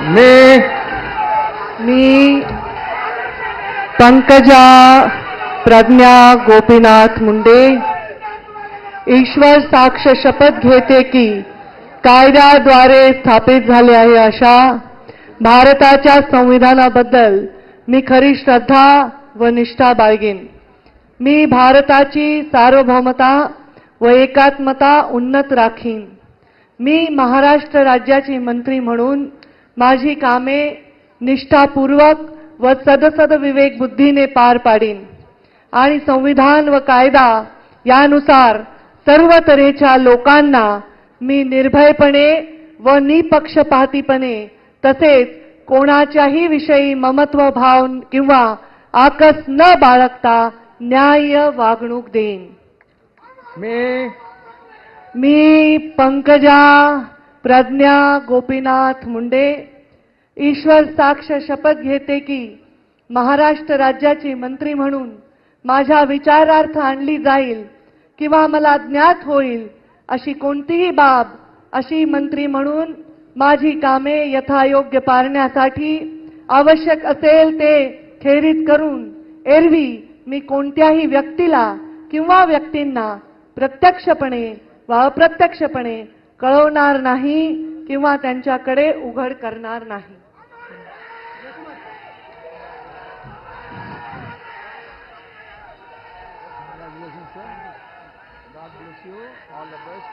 मी पंकजा प्रज्ञा गोपीनाथ मुंडे ईश्वर साक्ष शपथ घेते की कायद्याद्वारे स्थापित झाले आहे अशा भारताच्या संविधानाबद्दल मी खरी श्रद्धा व निष्ठा बाळगेन. मी भारताची सार्वभौमता व एकात्मता उन्नत राखीन. मी महाराष्ट्र राज्याची मंत्री म्हणून माझी कामे निष्ठापूर्वक व सदसद विवेक बुद्धीने पार पाडीन आणि संविधान व कायदा यानुसार सर्व तऱ्हेच्या लोकांना मी निर्भयपणे व निपक्षपातीपणे तसेच कोणाच्याही विषयी ममत्व भाव किंवा आकस न बाळगता न्याय्य वागणूक देईन. मी पंकजा प्रज्ञा गोपीनाथ मुंडे ईश्वर साक्ष शपथ घेते की महाराष्ट्र राज्याची मंत्री म्हणून माझ्या विचारार्थ आणली जाईल किंवा मला ज्ञात होईल अशी कोणतीही बाब अशी मंत्री म्हणून माझी कामे यथायोग्य पारण्यासाठी आवश्यक असेल ते खेरीत करून एरवी मी कोणत्याही व्यक्तीला किंवा व्यक्तींना प्रत्यक्षपणे व अप्रत्यक्षपणे कळवणार नाही किंवा त्यांच्याकडे उघड करणार नाही. God bless you. All the best.